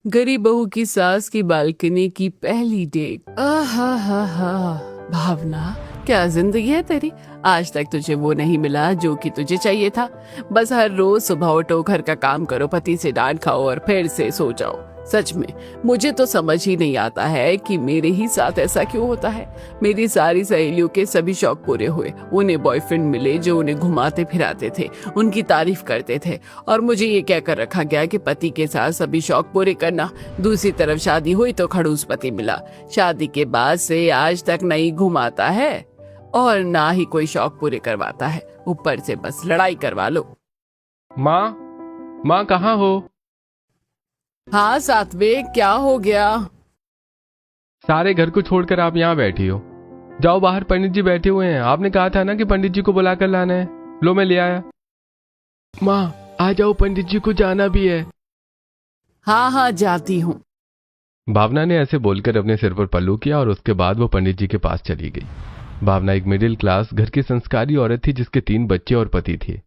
गरीब बहू की सास की बालकनी की पहली डेट। आहा हा हा। भावना, क्या जिंदगी है तेरी। आज तक तुझे वो नहीं मिला जो कि तुझे चाहिए था। बस हर रोज सुबह उठो, घर का काम करो, पति से डांट खाओ और फिर से सो जाओ। सच में मुझे तो समझ ही नहीं आता है कि मेरे ही साथ ऐसा क्यों होता है। मेरी सारी सहेलियों के सभी शौक पूरे हुए, उन्हें बॉयफ्रेंड मिले जो उन्हें घुमाते फिराते थे, उनकी तारीफ करते थे, और मुझे ये कहकर रखा गया कि पति के साथ सभी शौक पूरे करना। दूसरी तरफ शादी हुई तो खड़ूस पति मिला। शादी के बाद से आज तक नहीं घुमाता है और ना ही कोई शौक पूरे करवाता है, ऊपर से बस लड़ाई करवा लो। माँ, माँ कहाँ हो? हाँ सात्विक, क्या हो गया? सारे घर को छोड़कर आप यहाँ बैठी हो। जाओ बाहर, पंडित जी बैठे हुए हैं। आपने कहा था ना कि पंडित जी को बुलाकर लाना है। लो मैं ले आया। माँ आ जाओ, पंडित जी को जाना भी है। हाँ हाँ, जाती हूँ। भावना ने ऐसे बोलकर अपने सिर पर पल्लू किया और उसके बाद वो पंडित जी के पास चली गई। भावना एक मिडिल क्लास घर की संस्कारी औरत थी जिसके 3 बच्चे और पति थे।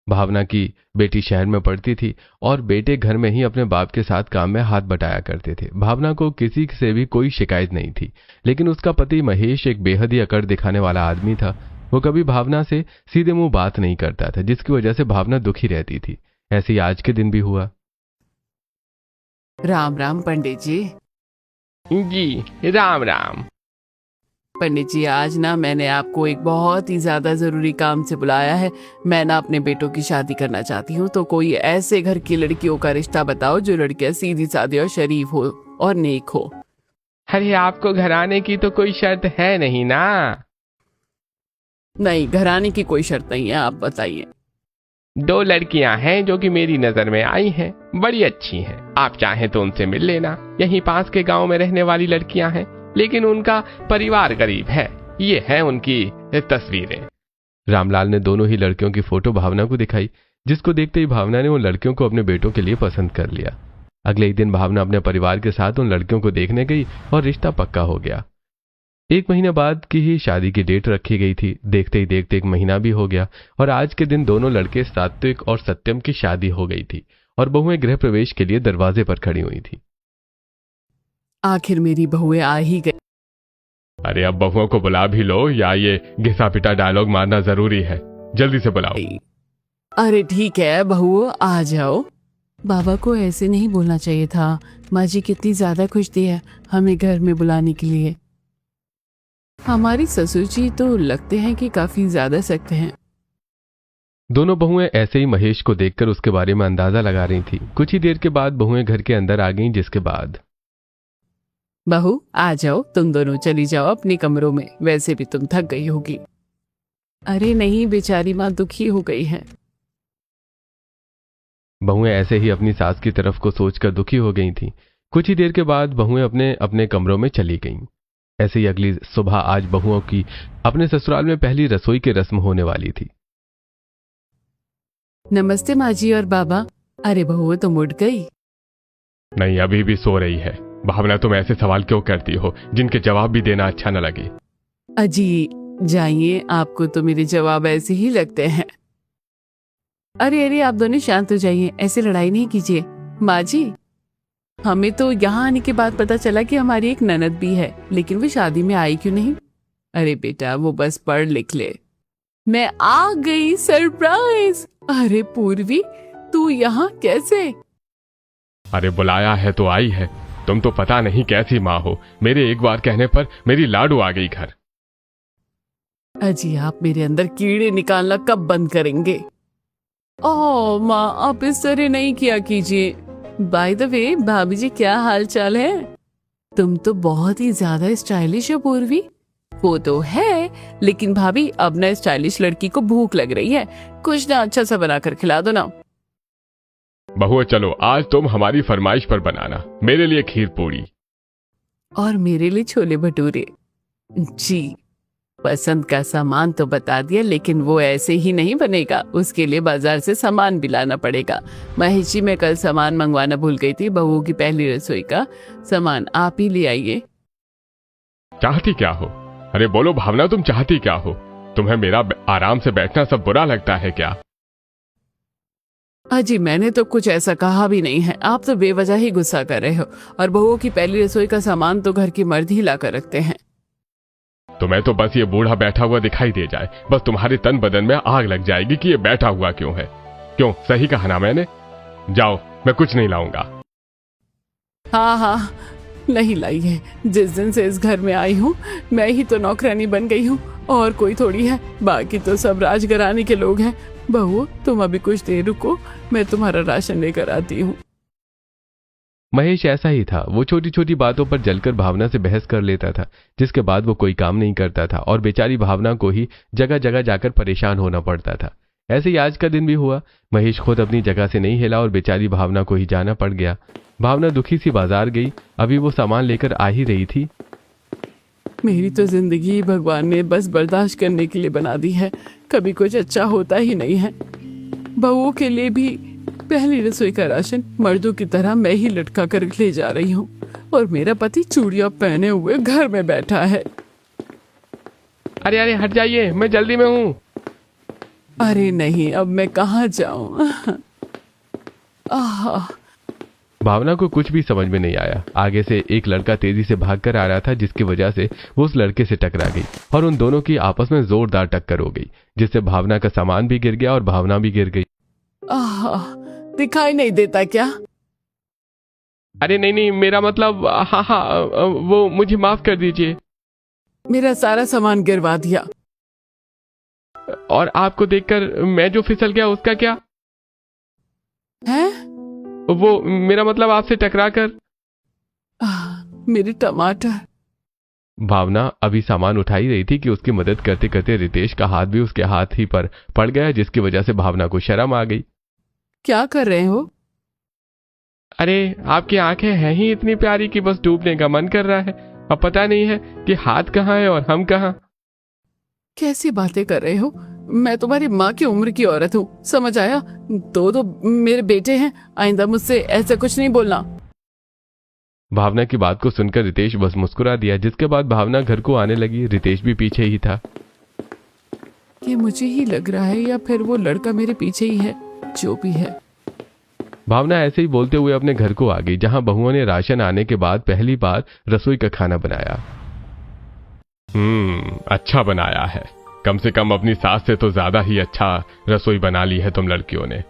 भावना की बेटी शहर में पढ़ती थी और बेटे घर में ही अपने बाप के साथ काम में हाथ बटाया करते थे। भावना को किसी से भी कोई शिकायत नहीं थी, लेकिन उसका पति महेश एक बेहद ही अकड़ दिखाने वाला आदमी था। वो कभी भावना से सीधे मुंह बात नहीं करता था, जिसकी वजह से भावना दुखी रहती थी। ऐसे ही आज के दिन भी हुआ। राम राम पंडित जी। जी राम राम। पंडित जी, आज ना मैंने आपको एक बहुत ही ज्यादा जरूरी काम से बुलाया है। मैं ना अपने बेटों की शादी करना चाहती हूँ, तो कोई ऐसे घर की लड़कियों का रिश्ता बताओ जो लड़कियां सीधी सादी और शरीफ हो और नेक हो। अरे आपको घर आने की तो कोई शर्त है नहीं ना। नहीं, घराने की कोई शर्त नहीं है, आप बताइए। 2 लड़कियां हैं जो कि मेरी नजर में आई हैं, बड़ी अच्छी हैं। आप चाहें तो उनसे मिल लेना। यहीं पास के गांव में रहने वाली लड़कियां हैं, लेकिन उनका परिवार गरीब है। ये है उनकी तस्वीरें। रामलाल ने दोनों ही लड़कियों की फोटो भावना को दिखाई, जिसको देखते ही भावना ने उन लड़कियों को अपने बेटों के लिए पसंद कर लिया। अगले ही दिन भावना अपने परिवार के साथ उन लड़कियों को देखने गई और रिश्ता पक्का हो गया। 1 महीने बाद की ही शादी की डेट रखी गई थी। देखते ही देखते 1 महीना भी हो गया और आज के दिन दोनों लड़के सात्विक और सत्यम की शादी हो गई थी और बहुएं गृह प्रवेश के लिए दरवाजे पर खड़ी हुई थी। आखिर मेरी बहुएं आ ही गई। अरे अब बहुओं को बुला भी लो, या ये घिसा पिटा डायलॉग मारना जरूरी है? जल्दी से बुलाओ। अरे ठीक है बहुओं, आ जाओ। बाबा को ऐसे नहीं बोलना चाहिए था। माँ जी कितनी ज्यादा खुश थी है हमें घर में बुलाने के लिए। हमारी ससुर जी तो लगते हैं कि काफी ज्यादा सख्त हैं। दोनों बहुएं ऐसे ही महेश को देखकर उसके बारे में अंदाजा लगा रही थी। कुछ ही देर के बाद बहुएं घर के अंदर आ गईं, जिसके बाद बहू आ जाओ, तुम दोनों चली जाओ अपने कमरों में, वैसे भी तुम थक गई होगी। अरे नहीं, बेचारी माँ दुखी हो गई है। बहुएं ऐसे ही अपनी सास की तरफ को सोचकर दुखी हो गई थीं। कुछ ही देर के बाद बहुएं अपने अपने कमरों में चली गईं। ऐसे ही अगली सुबह आज बहुओं की अपने ससुराल में पहली रसोई की रस्म होने वाली थी। नमस्ते माँ जी और बाबा। अरे बहू तुम उठ गई? नहीं, अभी भी सो रही है। भावना, तुम ऐसे सवाल क्यों करती हो जिनके जवाब भी देना अच्छा न लगे? अजी जाइए, आपको तो मेरे जवाब ऐसे ही लगते हैं। अरे अरे आप दोनों शांत हो जाइए, ऐसे लड़ाई नहीं कीजिए। माँ जी, हमें तो यहाँ आने के बाद पता चला कि हमारी एक ननद भी है, लेकिन वो शादी में आई क्यों नहीं? अरे बेटा, वो बस पढ़ लिख ले। मैं आ गई, सरप्राइज। अरे पूर्वी, तू यहाँ कैसे? अरे बुलाया है तो आई है। तुम तो पता नहीं कैसी माँ हो। मेरे एक बार कहने पर मेरी लाडू आ गई घर। अजी आप मेरे अंदर कीड़े निकालना कब बंद करेंगे? ओह माँ, आप इस तरह नहीं किया कीजिए। बाय द वे भाभी जी, क्या हाल चाल है? तुम तो बहुत ही ज्यादा स्टाइलिश हो पूर्वी। वो तो है, लेकिन भाभी अब ना स्टाइलिश लड़की को भूख लग रही है, कुछ ना अच्छा सा बनाकर खिला दो ना। बहुओं चलो, आज तुम हमारी फरमाइश पर बनाना। मेरे लिए खीर पूरी और मेरे लिए छोले भटूरे। जी, पसंद का सामान तो बता दिया, लेकिन वो ऐसे ही नहीं बनेगा, उसके लिए बाजार से सामान भी लाना पड़ेगा। महेश जी, मैं कल सामान मंगवाना भूल गई थी, बहू की पहली रसोई का सामान आप ही ले आइए। चाहती क्या हो? अरे बोलो भावना, तुम चाहती क्या हो? तुम्हें मेरा आराम से बैठना सब बुरा लगता है क्या? अजी मैंने तो कुछ ऐसा कहा भी नहीं है, आप तो बेवजह ही गुस्सा कर रहे हो। और बहुओं की पहली रसोई का सामान तो घर की मर्द ही ला कर रखते हैं। तुम्हें तो बस ये बूढ़ा बैठा हुआ दिखाई दे जाए, बस तुम्हारे तन बदन में आग लग जाएगी कि ये बैठा हुआ क्यों है। क्यों, सही कहा ना मैंने? जाओ, मैं कुछ नहीं लाऊंगा। हाँ हाँ, नहीं लाई है। जिस दिन से इस घर में आई हूँ मैं ही तो नौकरानी बन गई हूँ, और कोई थोड़ी है। बाकी तो सब राजघराने के लोग हैं। बहू तुम अभी कुछ देर रुको, मैं तुम्हारा राशन लेकर आती हूँ। महेश ऐसा ही था, वो छोटी छोटी बातों पर जलकर भावना से बहस कर लेता था, जिसके बाद वो कोई काम नहीं करता था और बेचारी भावना को ही जगह जगह जाकर परेशान होना पड़ता था। ऐसे ही आज का दिन भी हुआ। महेश खुद अपनी जगह से नहीं हिला और बेचारी भावना को ही जाना पड़ गया। भावना दुखी सी बाजार गई, अभी वो सामान लेकर आ ही रही थी। मेरी तो जिंदगी भगवान ने बस बर्दाश्त करने के लिए बना दी है, कभी कुछ अच्छा होता ही नहीं है। बहुओं के लिए भी पहली रसोई का राशन मर्दों की तरह मैं ही लटका कर ले जा रही हूँ, और मेरा पति चूड़ियां पहने हुए घर में बैठा है। अरे अरे हट जाइए, मैं जल्दी में हूँ। अरे नहीं, अब मैं कहाँ जाऊँ। भावना को कुछ भी समझ में नहीं आया। आगे से एक लड़का तेजी से भागकर आ रहा था, जिसकी वजह से वो उस लड़के से टकरा गई और उन दोनों की आपस में जोरदार टक्कर हो गई, जिससे भावना का सामान भी गिर गया और भावना भी गिर गई। दिखाई नहीं देता क्या? अरे नहीं नहीं, मेरा मतलब हाँ हाँ, वो मुझे माफ कर दीजिए। मेरा सारा सामान गिरवा दिया। और आपको देखकर मैं जो फिसल गया उसका क्या है? वो मेरा मतलब आपसे टकरा कर। मेरे टमाटर। भावना अभी सामान उठा ही रही थी कि उसकी मदद करते करते रितेश का हाथ भी उसके हाथ ही पर पड़ गया, जिसकी वजह से भावना को शर्म आ गई। क्या कर रहे हो? अरे आपकी आंखें हैं ही इतनी प्यारी कि बस डूबने का मन कर रहा है। अब पता नहीं है कि हाथ कहाँ है और हम कहाँ। कैसी बातें कर रहे हो? मैं तुम्हारी माँ की उम्र की औरत हूँ, समझ आया? दो मेरे बेटे हैं, आइंदा मुझसे ऐसा कुछ नहीं बोलना। भावना की बात को सुनकर रितेश बस मुस्कुरा दिया, जिसके बाद भावना घर को आने लगी। रितेश भी पीछे ही था। ये मुझे ही लग रहा है या फिर वो लड़का मेरे पीछे ही है, जो भी है। भावना ऐसे ही बोलते हुए अपने घर को आ गई, जहां बहुओं ने राशन आने के बाद पहली बार रसोई का खाना बनाया। अच्छा बनाया है। कम से कम अपनी सास से तो ज्यादा ही अच्छा रसोई बना ली है तुम लड़कियों ने।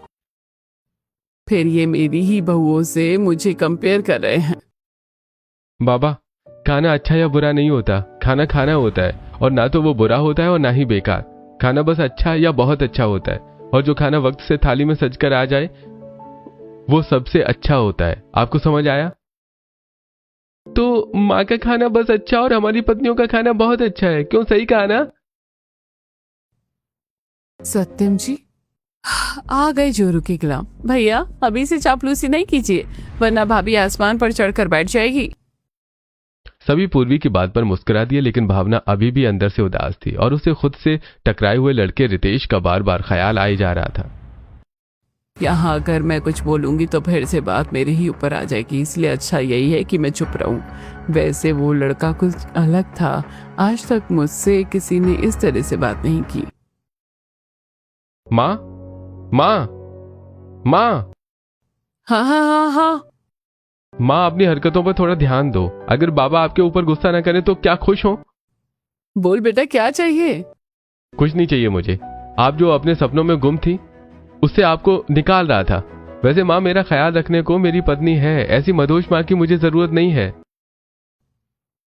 फिर ये मेरी ही बहुओं से मुझे कंपेयर कर रहे हैं। बाबा, खाना अच्छा या बुरा नहीं होता, खाना खाना होता है, और ना तो वो बुरा होता है और ना ही बेकार। खाना बस अच्छा या बहुत अच्छा होता है, और जो खाना वक्त से थाली में सजकर आ जाए वो सबसे अच्छा होता है। आपको समझ आया? तो माँ का खाना बस अच्छा और हमारी पत्नियों का खाना बहुत अच्छा है, क्यों? सही कहा ना? सत्यम जी आ गए जोरू के गुलाम। भैया अभी से चापलूसी नहीं कीजिए, वरना भाभी आसमान पर चढ़कर बैठ जाएगी। सभी पूर्वी की बात पर मुस्कुरा दिए, लेकिन भावना अभी भी अंदर से उदास थी और उसे खुद से टकराए हुए लड़के रितेश का बार बार ख्याल आए जा रहा था। यहाँ अगर मैं कुछ बोलूंगी तो फिर से बात मेरे ही ऊपर आ जाएगी, इसलिए अच्छा यही है कि मैं चुप रहूं। वैसे वो लड़का कुछ अलग था, आज तक मुझसे किसी ने इस तरह से बात नहीं की। माँ, माँ, माँ। हाँ हाँ हाँ हाँ। माँ, अपनी हरकतों पर थोड़ा ध्यान दो। अगर बाबा आपके ऊपर गुस्सा न करें तो क्या खुश हो? बोल बेटा, क्या चाहिए? कुछ नहीं चाहिए मुझे। आप जो अपने सपनों में गुम थी उससे आपको निकाल रहा था। वैसे माँ, मेरा ख्याल रखने को मेरी पत्नी है, ऐसी मदहोश माँ की मुझे जरूरत नहीं है।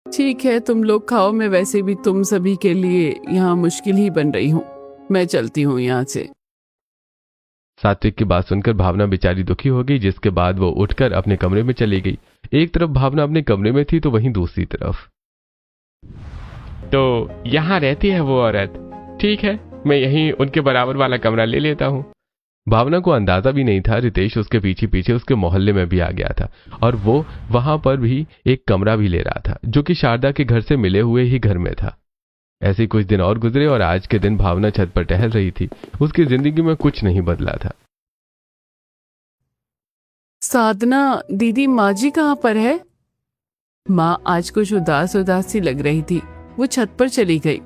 ठीक है, तुम लोग खाओ। मैं वैसे भी तुम सभी के लिए यहाँ मुश्किल ही बन रही हूँ, मैं चलती हूँ यहाँ से। सात्विक की बात सुनकर भावना बेचारी दुखी हो गई, जिसके बाद वो उठकर अपने कमरे में चली गई। एक तरफ भावना अपने कमरे में थी तो वहीं दूसरी तरफ। तो यहाँ रहती है वो औरत? ठीक है, मैं यहीं उनके बराबर वाला कमरा ले लेता हूँ। भावना को अंदाजा भी नहीं था रितेश उसके पीछे पीछे उसके मोहल्ले में भी आ गया था, और वो वहां पर भी एक कमरा भी ले रहा था, जो कि शारदा के घर से मिले हुए ही घर में था। ऐसे कुछ दिन और गुजरे और आज के दिन भावना छत पर टहल रही थी। उसकी जिंदगी में कुछ नहीं बदला था। साधना दीदी, माँ जी कहाँ पर है? माँ आज कुछ उदास उदास सी लग रही थी, वो छत पर चली गई।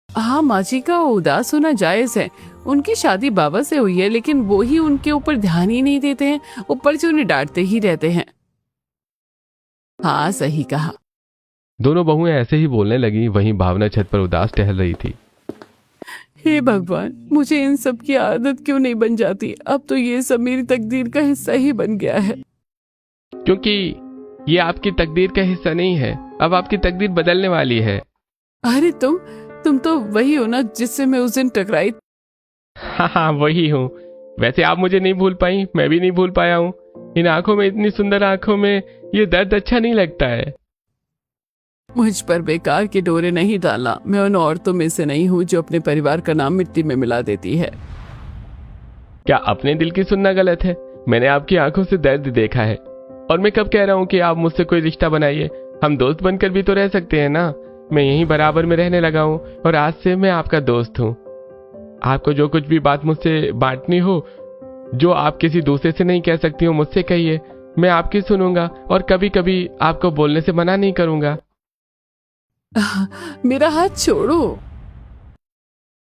हाँ, माँ जी का उदास होना जायज है, उनकी शादी बाबा से हुई है, लेकिन वो ही उनके ऊपर ध्यान ही नहीं देते हैं, ऊपर से उन्हें डांटते ही रहते हैं। हाँ, सही कहा। दोनों बहुएं ऐसे ही बोलने लगी। वहीं भावना छत पर उदास टहल रही थी। हे भगवान, मुझे इन सब की आदत क्यों नहीं बन जाती। अब तो ये सब मेरी तकदीर का हिस्सा ही बन गया है। क्योंकि ये आपकी तकदीर का हिस्सा नहीं है, अब आपकी तकदीर बदलने वाली है। अरे तुम तो वही हो ना जिससे मैं उस दिन टकराई। हाँ, वही हूँ। वैसे आप मुझे नहीं भूल पाई, मैं भी नहीं भूल पाया हूँ। इन आंखों में, इतनी सुंदर आंखों में ये दर्द अच्छा नहीं लगता है। मुझ पर बेकार के डोरे नहीं डालना। मैं उन औरतों में से नहीं हूँ जो अपने परिवार का नाम मिट्टी में मिला देती है। क्या अपने दिल की सुनना गलत है? मैंने आपकी आंखों से दर्द देखा है। और मैं कब कह रहा हूँ कि आप मुझसे कोई रिश्ता बनाइए? हम दोस्त बनकर भी तो रह सकते हैं ना। मैं यहीं बराबर में रहने लगा हूँ और आज से मैं आपका दोस्त हूँ। आपको जो कुछ भी बात मुझसे बांटनी हो, जो आप किसी दूसरे से नहीं कह सकती हो, मुझसे कहिए। मैं आपकी सुनूंगा और कभी कभी आपको बोलने से मना नहीं करूंगा। मेरा हाथ छोड़ो।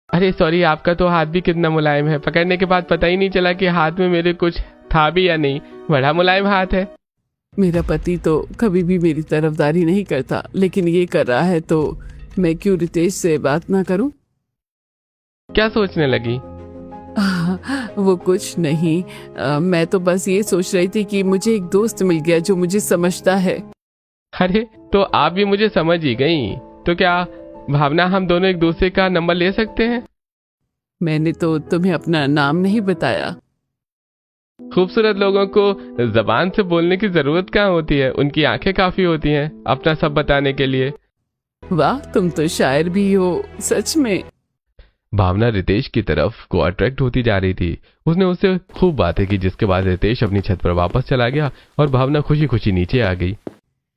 अरे सॉरी, आपका तो हाथ भी कितना मुलायम है। पकड़ने के बाद पता ही नहीं चला कि हाथ में मेरे कुछ था भी या नहीं। बड़ा मुलायम हाथ है। मेरा पति तो कभी भी मेरी तरफदारी नहीं करता, लेकिन ये कर रहा है तो मैं क्यों रितेश से बात ना करूं? क्या सोचने लगी? वो कुछ नहीं। मैं तो बस ये सोच रही थी कि मुझे एक दोस्त मिल गया जो मुझे समझता है। अरे तो आप भी मुझे समझ ही गई। तो क्या भावना, हम दोनों एक दूसरे का नंबर ले सकते हैं? मैंने तो तुम्हें अपना नाम नहीं बताया। खूबसूरत लोगों को जबान से बोलने की जरूरत कहाँ होती है, उनकी आंखें काफी होती हैं अपना सब बताने के लिए। वाह, तुम तो शायर भी हो सच में। भावना रितेश की तरफ को अट्रैक्ट होती जा रही थी। उसने उससे खूब बातें की, जिसके बाद रितेश अपनी छत पर वापस चला गया और भावना खुशी खुशी नीचे आ गई।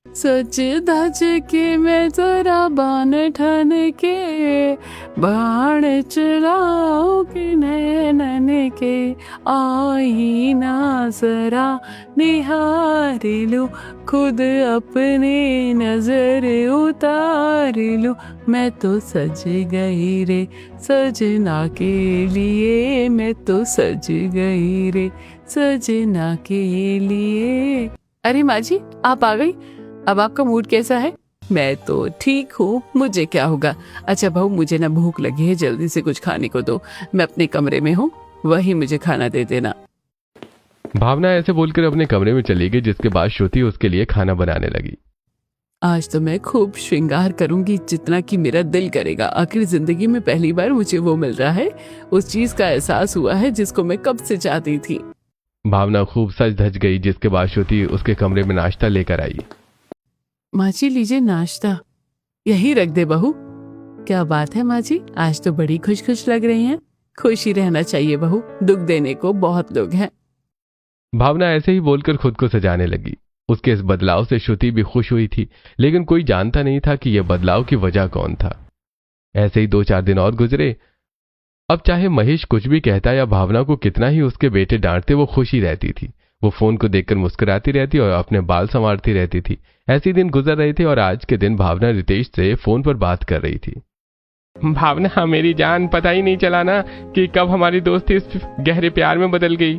सच धज के मैं जरा बान ठन के बाण चलाओ के नैनन के आई ना जरा निहार लो खुद अपने नजर उतार लो। मैं तो सज गई रे सजना के लिए, मैं तो सज गई रे सजना के लिए। अरे माँ जी, आप आ गई। अब आपका मूड कैसा है? मैं तो ठीक हूँ, मुझे क्या होगा। अच्छा बहू, मुझे ना भूख लगी है, जल्दी से कुछ खाने को दो। मैं अपने कमरे में हूँ, वही मुझे खाना दे देना। भावना ऐसे बोलकर अपने कमरे में चली गई, जिसके बाद श्रुति उसके लिए खाना बनाने लगी। आज तो मैं खूब श्रृंगार करूंगी, जितना कि मेरा दिल करेगा। आखिर जिंदगी में पहली बार मुझे वो मिल रहा है, उस चीज का एहसास हुआ है जिसको मैं कब से चाहती थी। भावना खूब सज धज गई, जिसके बाद श्रुति उसके कमरे में नाश्ता लेकर आई। माँ जी, लीजिए नाश्ता। यही रख दे बहू। क्या बात है माँ जी, आज तो बड़ी खुश खुश लग रही हैं। खुश ही रहना चाहिए बहू, दुख देने को बहुत लोग हैं। भावना ऐसे ही बोलकर खुद को सजाने लगी। उसके इस बदलाव से श्रुति भी खुश हुई थी, लेकिन कोई जानता नहीं था कि यह बदलाव की वजह कौन था। ऐसे ही 2-4 दिन और गुजरे। अब चाहे महेश कुछ भी कहता या भावना को कितना ही उसके बेटे डांटते, वो खुश ही रहती थी। वो फोन को देखकर मुस्कुराती रहती और अपने बाल संवारती रहती थी। ऐसे दिन गुजर रहे थे और आज के दिन भावना रितेश से फोन पर बात कर रही थी। भावना मेरी जान, पता ही नहीं चला ना कि कब हमारी दोस्ती इस गहरे प्यार में बदल गई।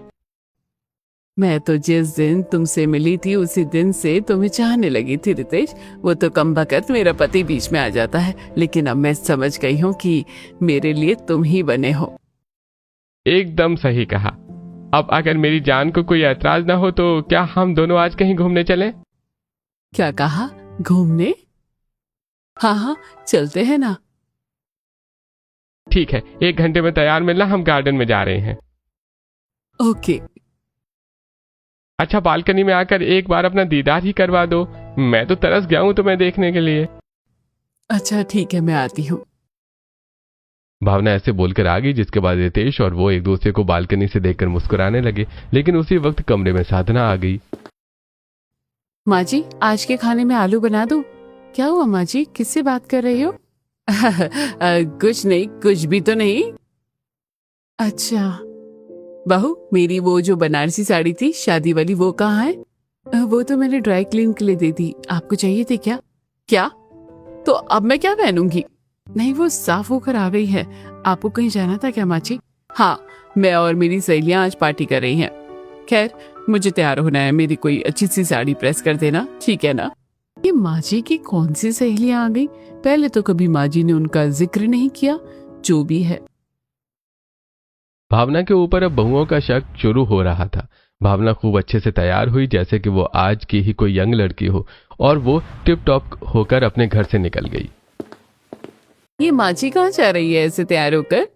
मैं तो जिस दिन तुमसे मिली थी उसी दिन से तुम्हें चाहने लगी थी रितेश। वो तो कमबख्त मेरा पति बीच में आ जाता है, लेकिन अब मैं समझ गई हूँ कि मेरे लिए तुम ही बने हो। एकदम सही कहा। अब अगर मेरी जान को कोई ऐतराज ना हो तो क्या हम दोनों आज कहीं घूमने चलें? क्या कहा? घूमने? हाँ हाँ, चलते हैं ना। ठीक है, 1 घंटे में तैयार मिलना, हम गार्डन में जा रहे हैं। ओके। अच्छा, बालकनी में आकर एक बार अपना दीदार ही करवा दो। मैं तो तरस गया हूं तुम्हें देखने के लिए। अच्छा ठीक है, मैं आती हूँ। भावना ऐसे बोलकर आ गई, जिसके बाद रितेश और वो एक दूसरे को बालकनी से देखकर मुस्कुराने लगे। लेकिन उसी वक्त कमरे में साधना आ गई। माँ जी, आज के खाने में आलू बना दो। क्या हुआ माँ जी, किससे बात कर रही हो? कुछ नहीं, कुछ भी तो नहीं। अच्छा बहू, मेरी वो जो बनारसी साड़ी थी शादी वाली, वो कहाँ है? वो तो मैंने ड्राई क्लीन के लिए दे दी। आपको चाहिए थी क्या? क्या? तो अब मैं क्या पहनूंगी? नहीं, वो साफ होकर आ गई है। आपको कहीं जाना था क्या माँ जी? हाँ, मैं और मेरी सहेलियां आज पार्टी कर रही हैं। खैर, मुझे तैयार होना है, मेरी कोई अच्छी सी साड़ी प्रेस कर देना, ठीक है ना? ये माजी की कौन सी सहेलियां आ गई? पहले तो कभी माजी ने उनका जिक्र नहीं किया। जो भी है। भावना के ऊपर अब बहुओं का शक शुरू हो रहा था। भावना खूब अच्छे से तैयार हुई जैसे कि वो आज की ही कोई यंग लड़की हो, और वो टिप टॉप होकर अपने घर से निकल गई। ये माजी कहाँ जा रही है ऐसे तैयार होकर?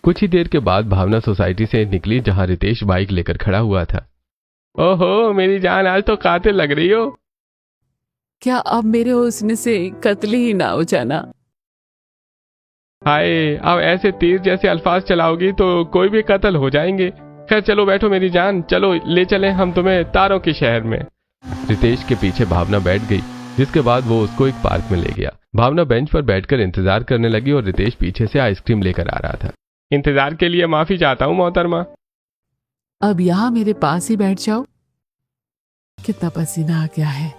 कुछ ही देर के बाद भावना सोसाइटी से निकली जहां रितेश बाइक लेकर खड़ा हुआ था। ओहो मेरी जान, आज तो कातिल लग रही हो। क्या अब मेरे हुस्न से कत्ल ही ना हो जाना? हाय, अब ऐसे तीर जैसे अल्फाज चलाओगी तो कोई भी कत्ल हो जाएंगे। खैर चलो बैठो मेरी जान, चलो ले चलें हम तुम्हें तारों के शहर में। रितेश के पीछे भावना बैठ गई, जिसके बाद वो उसको एक पार्क में ले गया। भावना बेंच पर बैठकर इंतजार करने लगी और रितेश पीछे से आइसक्रीम लेकर आ रहा था। इंतजार के लिए माफी चाहता हूँ मोहतरमा। अब यहाँ मेरे पास ही बैठ जाओ। कितना पसीना आ गया है।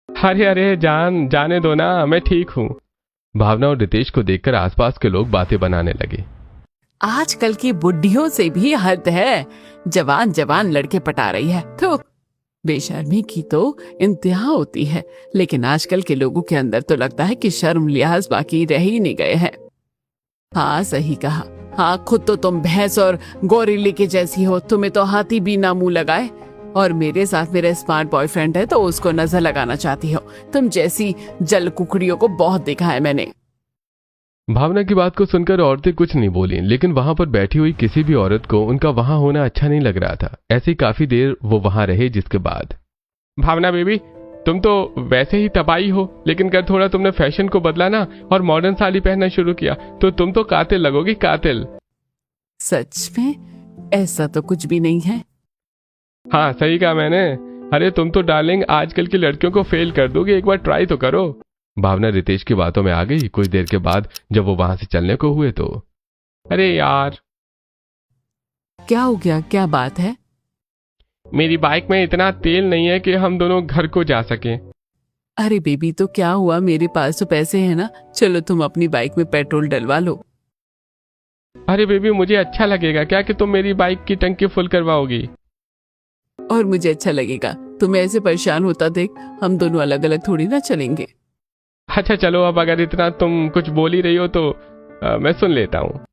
अरे अरे जान, जाने दो ना, मैं ठीक हूँ। भावना और रितेश को देखकर आसपास के लोग बातें बनाने लगे। आजकल की बुढ़ियों से भी हद है, जवान जवान लड़के पटा रही है। तो बेशर्मी की तो इंतहा होती है, लेकिन आजकल के लोगों के अंदर तो लगता है कि शर्म लिहाज बाकी रह ही नहीं गए हैं। हाँ सही कहा। हाँ, खुद तो तुम भैंस और गोरिल्ले के जैसी हो, तुम्हें तो हाथी भी ना मुंह लगाए। और मेरे साथ मेरा स्मार्ट बॉयफ्रेंड है तो उसको नजर लगाना चाहती हो। तुम जैसी जल कुकड़ियों को बहुत देखा है मैंने। भावना की बात को सुनकर औरतें कुछ नहीं बोली, लेकिन वहां पर बैठी हुई किसी भी औरत को उनका वहां होना अच्छा नहीं लग रहा था। ऐसी काफी देर वो वहां रहे, जिसके बाद भावना बेबी, तुम तो वैसे ही तबाही हो, लेकिन अगर थोड़ा तुमने फैशन को बदला ना और मॉडर्न साड़ी पहनना शुरू किया तो तुम तो कातिल लगोगी, कातिल। सच में? ऐसा तो कुछ भी नहीं है। हाँ सही कहा मैंने। अरे तुम तो डार्लिंग आजकल की लड़कियों को फेल कर दोगे, एक बार ट्राई तो करो। भावना रितेश की बातों में आ गई। कुछ देर के बाद जब वो वहां से चलने को हुए तो अरे यार, क्या हो गया? क्या बात है? मेरी बाइक में इतना तेल नहीं है कि हम दोनों घर को जा सकें। अरे बेबी, तो क्या हुआ, मेरे पास तो पैसे हैं ना। चलो तुम अपनी बाइक में पेट्रोल डलवा लो। अरे बेबी, मुझे अच्छा लगेगा क्या कि तुम मेरी बाइक की टंकी फुल करवाओगी? और मुझे अच्छा लगेगा तुम्हें ऐसे परेशान होता देख। हम दोनों अलग अलग थोड़ी ना चलेंगे। अच्छा चलो, अब अगर इतना तुम कुछ बोल ही रही हो तो मैं सुन लेता हूँ।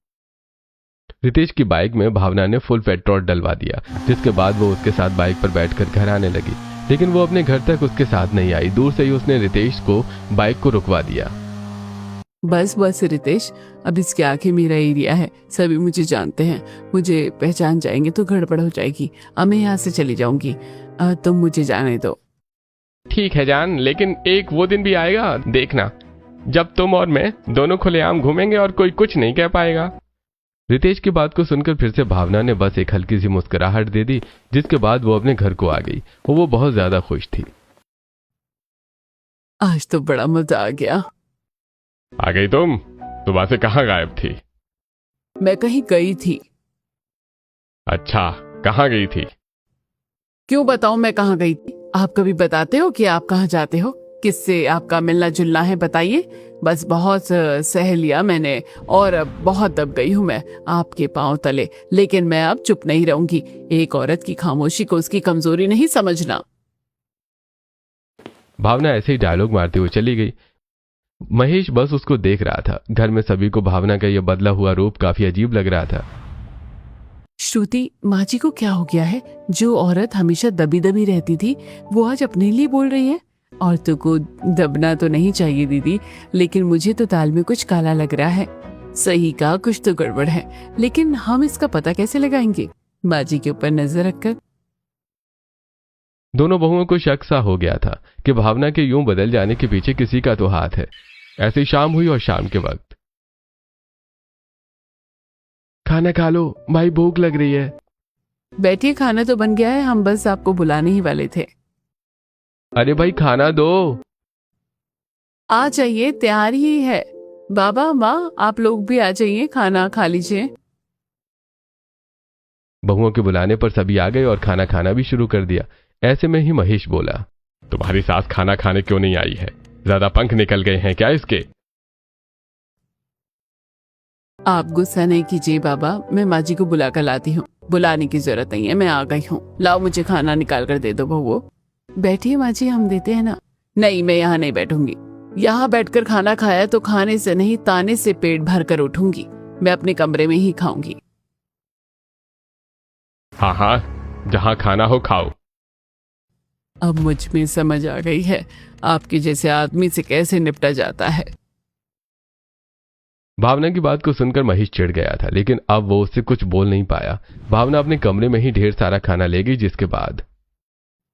रितेश की बाइक में भावना ने फुल पेट्रोल डलवा दिया, जिसके बाद वो उसके साथ बाइक पर बैठकर घर आने लगी। लेकिन वो अपने घर तक उसके साथ नहीं आई। दूर से ही उसने रितेश को बाइक को रुकवा दिया। बस बस रितेश, अब इसके आगे मेरा एरिया है, सभी मुझे जानते हैं। मुझे पहचान जाएंगे तो गड़बड़ हो जाएगी। अब मैं यहाँ से चली जाऊंगी, तुम मुझे जाने दो। ठीक है जान, लेकिन एक वो दिन भी आएगा देखना जब तुम और मैं दोनों खुलेआम घूमेंगे और कोई कुछ नहीं कह पाएगा। रितेश की बात को सुनकर फिर से भावना ने बस एक हल्की सी मुस्कुराहट दे दी, जिसके बाद वो अपने घर को आ गई और वो बहुत ज्यादा खुश थी। आज तो बड़ा मजा आ गया। आ गई तुम? सुबह से कहाँ गायब थी? मैं कहीं गई थी। अच्छा, कहाँ गई थी? क्यों बताऊं मैं कहाँ गई थी? आप कभी बताते हो कि आप कहाँ जाते हो? किससे आपका मिलना जुलना है, बताइए। बस बहुत सह लिया मैंने और बहुत दब गई हूँ मैं आपके पांव तले। लेकिन मैं अब चुप नहीं रहूंगी। एक औरत की खामोशी को उसकी कमजोरी नहीं समझना। भावना ऐसे ही डायलॉग मारते हुए चली गई। महेश बस उसको देख रहा था। घर में सभी को भावना का यह बदला हुआ रूप काफी अजीब लग रहा था। श्रुति, माँ जी को क्या हो गया है? जो औरत हमेशा दबी दबी रहती थी वो आज अपने लिए बोल रही है। औरतों को दबना तो नहीं चाहिए दीदी, लेकिन मुझे तो दाल में कुछ काला लग रहा है। सही कहा, कुछ तो गड़बड़ है, लेकिन हम इसका पता कैसे लगाएंगे? माँ जी के ऊपर नजर रखकर। दोनों बहुओं को शक सा हो गया था कि भावना के यूं बदल जाने के पीछे किसी का तो हाथ है। ऐसी शाम हुई और शाम के वक्त खाना खा लो भाई, भूख लग रही है। बैठिए, खाना तो बन गया है, हम बस आपको बुलाने ही वाले थे। अरे भाई खाना दो। आ जाइए, तैयार ही है। बाबा माँ, आप लोग भी आ जाइए, खाना खा लीजिए। बहुओं के बुलाने पर सभी आ गए और खाना खाना भी शुरू कर दिया। ऐसे में ही महेश बोला, तुम्हारी सास खाना खाने क्यों नहीं आई है? ज्यादा पंख निकल गए हैं क्या इसके? आप गुस्सा नहीं कीजिए बाबा, मैं माँ जी को बुला कर लाती हूँ। बुलाने की जरूरत नहीं है, मैं आ गई हूँ। लाओ मुझे खाना निकाल कर दे दो बहुओं। बैठिए माँ जी, हम देते हैं ना। नहीं, मैं यहाँ नहीं बैठूंगी। यहाँ बैठकर खाना खाया तो खाने से नहीं ताने से पेट भर कर उठूंगी। मैं अपने कमरे में ही खाऊंगी। हाँ हाँ, जहाँ खाना हो खाओ। अब मुझ में समझ आ गई है आपके जैसे आदमी से कैसे निपटा जाता है। भावना की बात को सुनकर महेश चिढ़ गया था, लेकिन अब वो उससे कुछ बोल नहीं पाया। भावना अपने कमरे में ही ढेर सारा खाना ले गई, जिसके बाद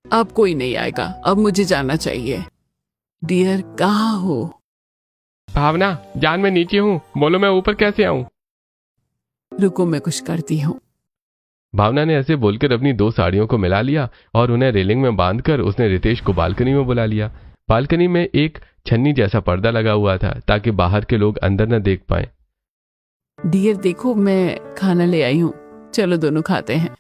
अब कोई नहीं आएगा, अब मुझे जाना चाहिए। डियर, कहाँ हो? भावना जान, मैं नीचे हूँ, बोलो मैं ऊपर कैसे आऊं? रुको, मैं कुछ करती हूँ। भावना ने ऐसे बोलकर अपनी 2 साड़ियों को मिला लिया और उन्हें रेलिंग में बांधकर उसने रितेश को बालकनी में बुला लिया। बालकनी में एक छन्नी जैसा पर्दा लगा हुआ था ताकि बाहर के लोग अंदर न देख पाए। डियर देखो, मैं खाना ले आई हूँ, चलो दोनों खाते हैं।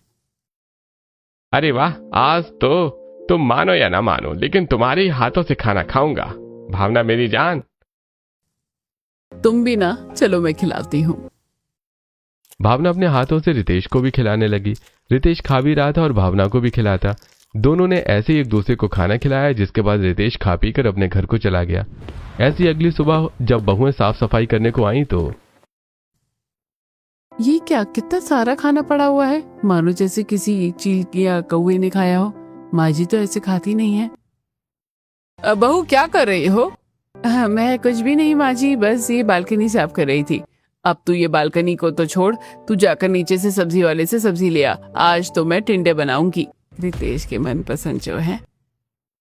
अरे वाह, आज तो तुम मानो या ना मानो, लेकिन तुम्हारे ही हाथों से खाना खाऊंगा। भावना मेरी जान। तुम भी ना, चलो मैं खिलाती हूँ। भावना अपने हाथों से रितेश को भी खिलाने लगी। रितेश खा भी रहा था और भावना को भी खिलाता। दोनों ने ऐसे ही एक दूसरे को खाना खिलाया, जिसके बाद रितेश खा पी कर अपने घर को चला गया। ऐसी अगली सुबह जब बहुएं साफ सफाई करने को आई तो ये क्या, कितना सारा खाना पड़ा हुआ है, मानो जैसे किसी चील या कौवे ने खाया हो। माँ जी तो ऐसे खाती नहीं है। बहू क्या कर रही हो? मैं कुछ भी नहीं माँ जी, बस ये बालकनी साफ कर रही थी। अब तू ये बालकनी को तो छोड़, तू जाकर नीचे से सब्जी वाले से सब्जी ले आ। आज तो मैं टिंडे बनाऊंगी, रितेश के मनपसंद जो है।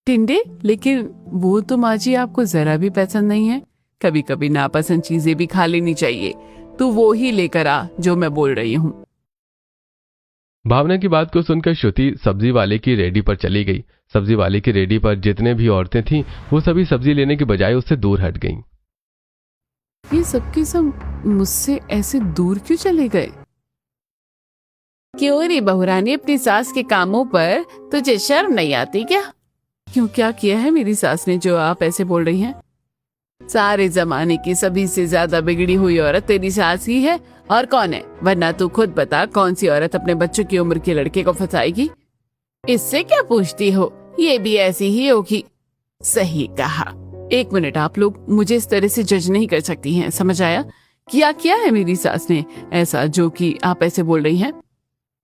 टिंडे? लेकिन वो तो माँ जी आपको जरा भी पसंद नहीं है। कभी कभी नापसंद चीजें भी खा लेनी चाहिए। तू वो ही लेकर आ जो मैं बोल रही हूँ। भावना की बात को सुनकर श्रुति सब्जी वाले की रेडी पर चली गई। सब्जी वाले की रेडी पर जितने भी औरतें थीं, वो सभी सब्जी लेने के बजाय उससे दूर हट गईं। ये सबके सब मुझसे ऐसे दूर क्यों चले गए? क्यों रे बहुरानी, अपनी सास के कामों पर तुझे शर्म नहीं आती क्या? क्यों, क्या किया है मेरी सास ने जो आप ऐसे बोल रही हैं? सारे जमाने की सभी से ज्यादा बिगड़ी हुई औरत तेरी सास ही है, और कौन है? वरना तू खुद बता, कौन सी औरत अपने बच्चों की उम्र के लड़के को फंसाएगी? इससे क्या पूछती हो, ये भी ऐसी ही होगी। सही कहा। 1 मिनट, आप लोग मुझे इस तरह से जज नहीं कर सकती हैं, समझ आया? क्या है मेरी सास ने ऐसा जो कि आप ऐसे बोल रही हैं?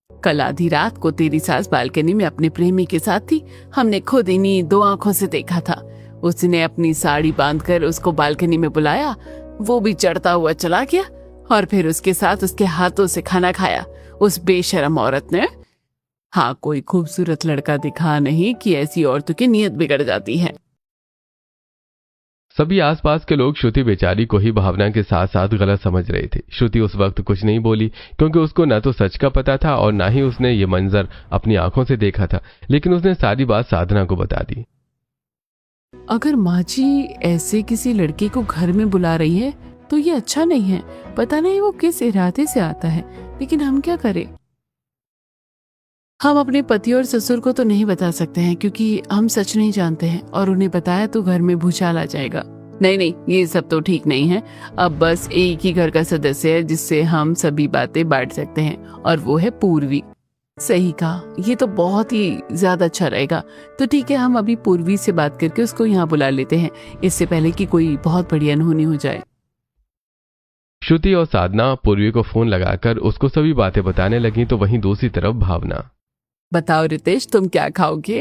कल आधी रात को तेरी सास बालकनी में अपने प्रेमी के साथ थी। हमने खुद इन्हीं 2 आंखों से देखा था। उसने अपनी साड़ी बांधकर उसको बालकनी में बुलाया, वो भी चढ़ता हुआ चला गया, और फिर उसके साथ उसके हाथों से खाना खाया उस बेशरम औरत ने। हाँ, कोई खूबसूरत लड़का दिखा नहीं कि ऐसी औरतों की नीयत बिगड़ जाती है। सभी आसपास के लोग श्रुति बेचारी को ही भावना के साथ साथ गलत समझ रहे थे। श्रुति उस वक्त कुछ नहीं बोली, क्योंकि उसको न तो सच का पता था और न ही उसने ये मंजर अपनी आंखों से देखा था। लेकिन उसने सारी बात साधना को बता दी। अगर माँ जी ऐसे किसी लड़के को घर में बुला रही है तो ये अच्छा नहीं है। पता नहीं वो किस इरादे से आता है, लेकिन हम क्या करें? हम अपने पति और ससुर को तो नहीं बता सकते हैं, क्योंकि हम सच नहीं जानते हैं, और उन्हें बताया तो घर में भूचाल आ जाएगा। नहीं, ये सब तो ठीक नहीं है। अब बस एक ही घर का सदस्य है जिससे हम सभी बातें बांट सकते हैं, और वो है पूर्वी। सही कहा, ये तो बहुत ही ज्यादा अच्छा रहेगा। तो ठीक है, हम अभी पूर्वी से बात करके उसको यहाँ बुला लेते हैं, इससे पहले कि कोई बहुत बड़ी अनहोनी हो जाए। श्रुति और साधना पूर्वी को फोन लगाकर उसको सभी बातें बताने लगी, तो वहीं दूसरी तरफ भावना। बताओ रितेश, तुम क्या खाओगे?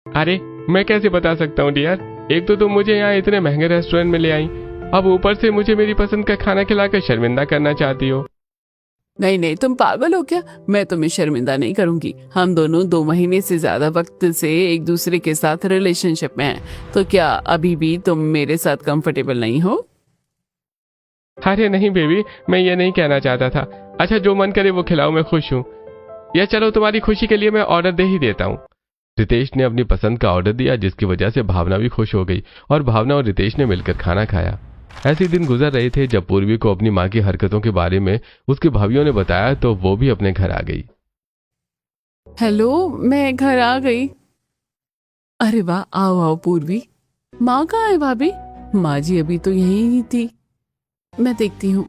अरे मैं कैसे बता सकता हूँ डियर, एक तो तुम मुझे यहाँ इतने महंगे रेस्टोरेंट में ले आई, अब ऊपर से मुझे मेरी पसंद का खाना खिलाकर शर्मिंदा करना चाहती हो। नहीं, तुम पागल हो क्या? मैं तुम्हें शर्मिंदा नहीं करूंगी। हम दोनों 2 महीने से ज्यादा वक्त से एक दूसरे के साथ रिलेशनशिप में हैं, तो क्या अभी भी तुम मेरे साथ कंफर्टेबल नहीं हो? अरे नहीं बेबी, मैं ये नहीं कहना चाहता था। अच्छा, जो मन करे वो खिलाओ, मैं खुश हूँ। या चलो, तुम्हारी खुशी के लिए मैं ऑर्डर दे ही देता हूँ। रितेश ने अपनी पसंद का ऑर्डर दिया, जिसकी वजह से भावना भी खुश हो गई, और भावना और रितेश ने मिलकर खाना खाया। ऐसे दिन गुजर रहे थे जब पूर्वी को अपनी माँ की हरकतों के बारे में उसकी भाभियों ने बताया, तो वो भी अपने घर आ गई। हेलो, मैं घर आ गई। अरे वाह, आओ पूर्वी। माँ कहाँ है भाभी? माँ जी अभी तो यहीं ही थी, मैं देखती हूँ।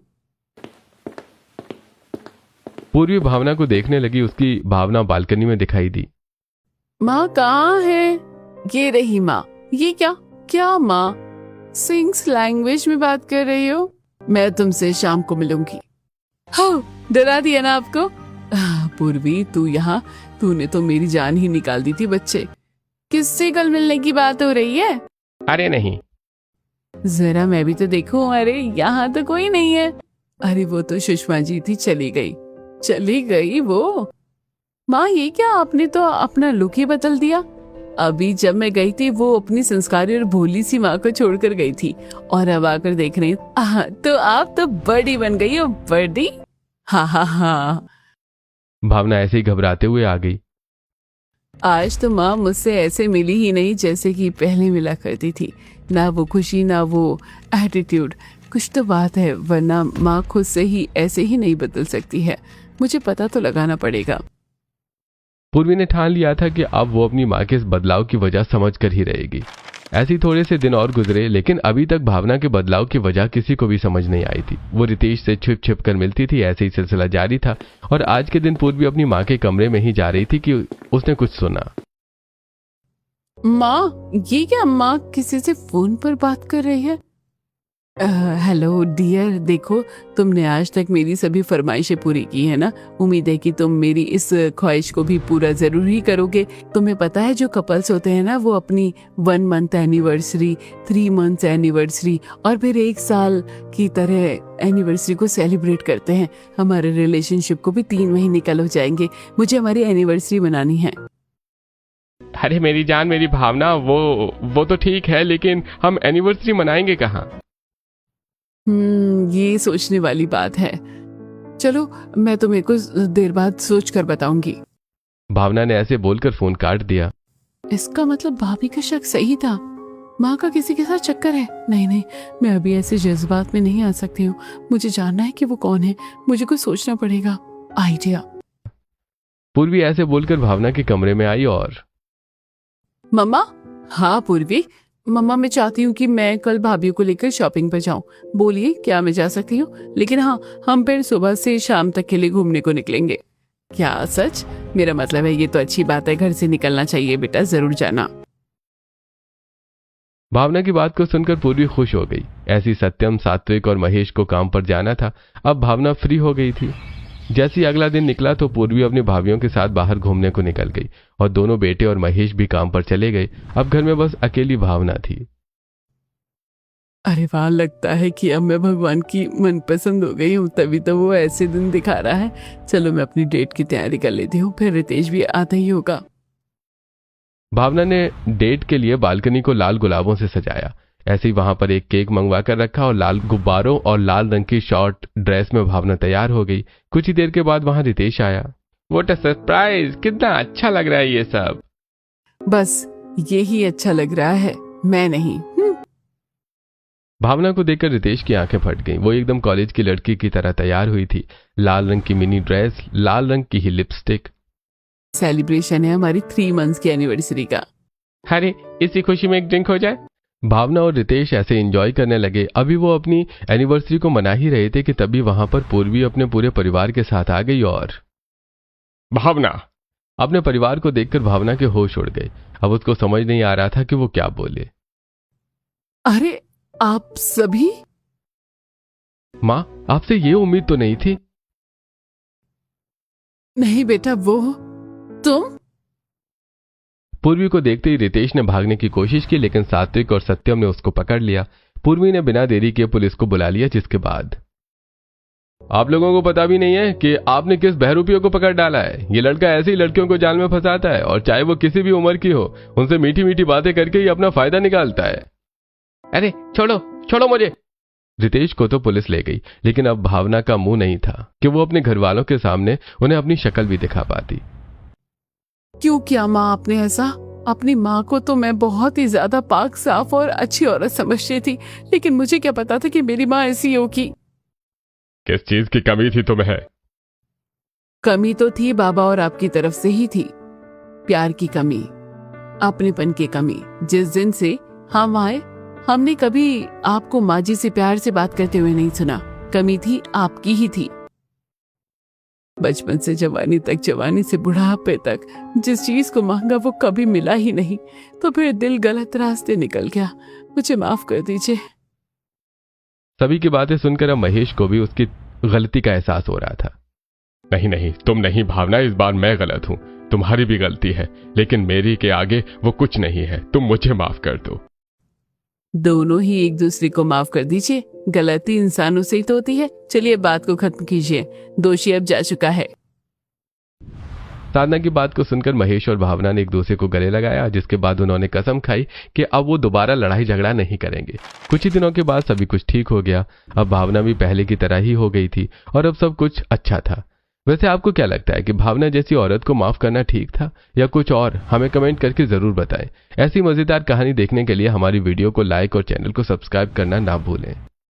पूर्वी भावना को देखने लगी। उसकी भावना बालकनी में दिखाई दी। माँ कहाँ है? ये रही माँ। ये क्या क्या माँ सिंग्स लैंग्वेज में बात कर रही हो? मैं तुमसे शाम को मिलूंगी। हो, डरा दिया ना आपको? पूर्वी तू यहाँ, तूने तो मेरी जान ही निकाल दी थी बच्चे। किससे कल मिलने की बात हो रही है? अरे नहीं। जरा मैं भी तो देखूं। अरे यहाँ तो कोई नहीं है। अरे वो तो सुषमा जी थी, चली गई वो। माँ ये क्या, आपने तो अपना लुक ही बदल दिया। अभी जब मैं गई थी वो अपनी संस्कारी और भोली सी माँ को छोड़कर गई थी, और अब आकर देख रही हूँ तो आप तो बड़ी बन गई हो, बड़ी। हाँ हाँ हाँ। भावना ऐसे ही घबराते हुए आ गई। आज तो माँ मुझसे ऐसे मिली ही नहीं जैसे कि पहले मिला करती थी। ना वो खुशी, ना वो एटीट्यूड। कुछ तो बात है, वरना माँ खुद से ही ऐसे ही नहीं बदल सकती है। मुझे पता तो लगाना पड़ेगा। पूर्वी ने ठान लिया था कि अब वो अपनी माँ के इस बदलाव की वजह समझ कर ही रहेगी। ऐसे ही थोड़े से दिन और गुजरे, लेकिन अभी तक भावना के बदलाव की वजह किसी को भी समझ नहीं आई थी। वो रितेश से छिप छिप कर मिलती थी। ऐसे ही सिलसिला जारी था, और आज के दिन पूर्वी अपनी माँ के कमरे में ही जा रही थी कि उसने कुछ सुना। माँ ये क्या? माँ किसी से फोन पर बात कर रही है। हेलो डियर, देखो तुमने आज तक मेरी सभी फरमाइशें पूरी की है ना। उम्मीद है कि तुम मेरी इस ख्वाहिश को भी पूरा जरूर ही करोगे। तुम्हें पता है जो कपल्स होते हैं ना, वो अपनी 1 मंथ एनिवर्सरी, 3 मंथ्स एनिवर्सरी और फिर 1 साल की तरह एनिवर्सरी को सेलिब्रेट करते हैं। हमारे रिलेशनशिप को भी 3 महीने कल हो जाएंगे। मुझे हमारी एनिवर्सरी मनानी है। अरे मेरी जान, मेरी भावना, वो तो ठीक है, लेकिन हम एनिवर्सरी मनाएंगे कहाँ? ये सोचने वाली बात है। चलो मैं तुम्हें कुछ देर बाद सोच कर बताऊंगी। भावना ने ऐसे बोलकर फोन काट दिया। इसका मतलब भाभी का शक सही था। माँ का किसी के साथ चक्कर है। नहीं, मैं अभी ऐसे जज्बात में नहीं आ सकती हूँ। मुझे जानना है कि वो कौन है। मुझे कुछ सोचना पड़ेगा। आइडिया। पूर्वी ऐसे बोलकर भावना के कमरे में आई और मम्मा। हाँ पूर्वी, मम्मा मैं चाहती हूँ कि मैं कल भाभी को लेकर शॉपिंग पर जाऊँ। बोलिए क्या मैं जा सकती हूँ? लेकिन हाँ, हम फिर सुबह से शाम तक के लिए घूमने को निकलेंगे। क्या सच? मेरा मतलब है ये तो अच्छी बात है। घर से निकलना चाहिए बेटा, जरूर जाना। भावना की बात को सुनकर पूर्वी खुश हो गई। ऐसी सत्यम, सात्विक और महेश को काम पर जाना था। अब भावना फ्री हो गई थी। जैसे ही अगला दिन निकला तो पूर्वी अपनी भाभियों के साथ बाहर घूमने को निकल गई, और दोनों बेटे और महेश भी काम पर चले गए। अब घर में बस अकेली भावना थी। अरे वाह, लगता है कि अब मैं भगवान की मनपसंद हो गई हूँ, तभी तो वो ऐसे दिन दिखा रहा है। चलो मैं अपनी डेट की तैयारी कर लेती हूँ, फिर रितेश भी आता ही होगा। भावना ने डेट के लिए बालकनी को लाल गुलाबों से सजाया। ऐसे ही वहां पर एक केक मंगवा कर रखा, और लाल गुब्बारों और लाल रंग की शॉर्ट ड्रेस में भावना तैयार हो गई। कुछ ही देर के बाद वहां रितेश आया। What a surprise! कितना अच्छा लग रहा है ये सब। बस ये ही अच्छा लग रहा है, मैं नहीं। भावना को देखकर रितेश की आंखें फट गईं। वो एकदम कॉलेज की लड़की की तरह तैयार हुई थी। लाल रंग की मिनी ड्रेस, लाल रंग की ही लिपस्टिक। सेलिब्रेशन है हमारी 3 मंथ्स की एनिवर्सरी का। अरे इसी खुशी में एक ड्रिंक हो जाए। भावना और रितेश ऐसे एंजॉय करने लगे। अभी वो अपनी एनिवर्सरी को मना ही रहे थे कि तभी वहां पर पूर्वी अपने पूरे परिवार के साथ आ गई। और भावना! अपने परिवार को देखकर भावना के होश उड़ गए। अब उसको समझ नहीं आ रहा था कि वो क्या बोले। अरे आप सभी? माँ, आपसे ये उम्मीद तो नहीं थी। नहीं बेटा, वो तुम? पूर्वी को देखते ही रितेश ने भागने की कोशिश की, लेकिन सात्विक और सत्यम ने उसको पकड़ लिया। पूर्वी ने बिना देरी किए पुलिस को बुला लिया, जिसके बाद आप लोगों को पता भी नहीं है कि आपने किस बहरूपियों को पकड़ डाला है। ये लड़का ऐसी लड़कियों को जाल में फंसाता है, और चाहे वो किसी भी उम्र की हो, उनसे मीठी मीठी बातें करके ही अपना फायदा निकालता है। अरे छोड़ो छोड़ो मुझे! रितेश को तो पुलिस ले गई, लेकिन अब भावना का मुंह नहीं था कि वो अपने घर वालों के सामने उन्हें अपनी शक्ल भी दिखा पाती। क्यों किया माँ आपने ऐसा? अपनी माँ को तो मैं बहुत ही ज्यादा पाक साफ और अच्छी औरत समझती थी, लेकिन मुझे क्या पता था कि मेरी माँ ऐसी होगी। किस चीज की कमी थी तुम्हें? कमी तो थी बाबा, और आपकी तरफ से ही थी। प्यार की कमी, अपनेपन की कमी। जिस दिन से हम आए, हमने कभी आपको माँ जी से प्यार से बात करते हुए नहीं सुना। कमी थी आपकी ही थी। बचपन से जवानी तक, जवानी से बुढ़ापे तक जिस चीज को मांगा वो कभी मिला ही नहीं, तो फिर दिल गलत रास्ते निकल गया। मुझे माफ कर दीजिए। सभी की बातें सुनकर अब महेश को भी उसकी गलती का एहसास हो रहा था। नहीं नहीं, तुम नहीं भावना, इस बार मैं गलत हूं, तुम्हारी भी गलती है, लेकिन मेरी के आगे वो कुछ नहीं है, तुम मुझे माफ कर दो। दोनों ही एक दूसरे को माफ कर दीजिए, गलती इंसानों से ही तो होती है। चलिए बात को खत्म कीजिए, दोषी अब जा चुका है। साधना की बात को सुनकर महेश और भावना ने एक दूसरे को गले लगाया, जिसके बाद उन्होंने कसम खाई कि अब वो दोबारा लड़ाई झगड़ा नहीं करेंगे। कुछ ही दिनों के बाद सभी कुछ ठीक हो गया। अब भावना भी पहले की तरह ही हो गई थी और अब सब कुछ अच्छा था। वैसे आपको क्या लगता है कि भावना जैसी औरत को माफ करना ठीक था या कुछ और? हमें कमेंट करके जरूर बताएं। ऐसी मजेदार कहानी देखने के लिए हमारी वीडियो को लाइक और चैनल को सब्सक्राइब करना ना भूलें।